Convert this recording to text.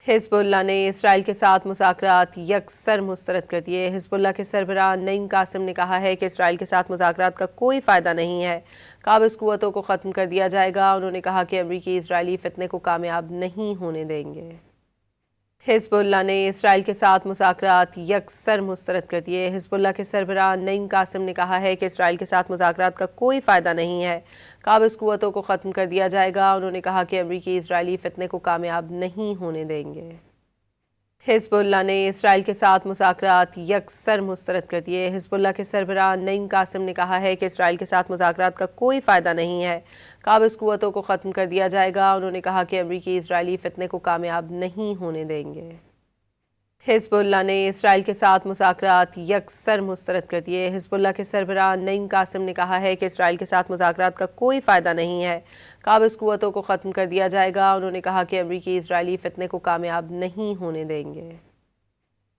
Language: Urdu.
حزب اللہ نے اسرائیل کے ساتھ مذاکرات یکسر مسترد کر دیے۔ حزب اللہ کے سربراہ نعیم قاسم نے کہا ہے کہ اسرائیل کے ساتھ مذاکرات کا کوئی فائدہ نہیں ہے، قابض قوتوں کو ختم کر دیا جائے گا۔ انہوں نے کہا کہ امریکی اسرائیلی فتنے کو کامیاب نہیں ہونے دیں گے۔ حزب اللہ نے اسرائیل کے ساتھ مذاکرات یکسر مسترد کر دیے۔ حزب اللہ کے سربراہ نعیم قاسم نے کہا ہے کہ اسرائیل کے ساتھ مذاکرات کا کوئی فائدہ نہیں ہے، قابض قوتوں کو ختم کر دیا جائے گا۔ انہوں نے کہا کہ امریکی اسرائیلی فتنے کو کامیاب نہیں ہونے دیں گے۔ حزب اللہ نے اسرائیل کے ساتھ مذاکرات یکسر مسترد کر دیے۔ حزب اللہ کے سربراہ نعیم قاسم نے کہا ہے کہ اسرائیل کے ساتھ مذاکرات کا کوئی فائدہ نہیں ہے، قابض قوتوں کو ختم کر دیا جائے گا۔ انہوں نے کہا کہ امریکی اسرائیلی فتنے کو کامیاب نہیں ہونے دیں گے۔ حزب اللہ نے اسرائیل کے ساتھ مذاکرات یکسر مسترد کر دیے۔ حزب اللہ کے سربراہ نعیم قاسم نے کہا ہے کہ اسرائیل کے ساتھ مذاکرات کا کوئی فائدہ نہیں ہے، قابض قوتوں کو ختم کر دیا جائے گا۔ انہوں نے کہا کہ امریکی اسرائیلی فتنے کو کامیاب نہیں ہونے دیں گے۔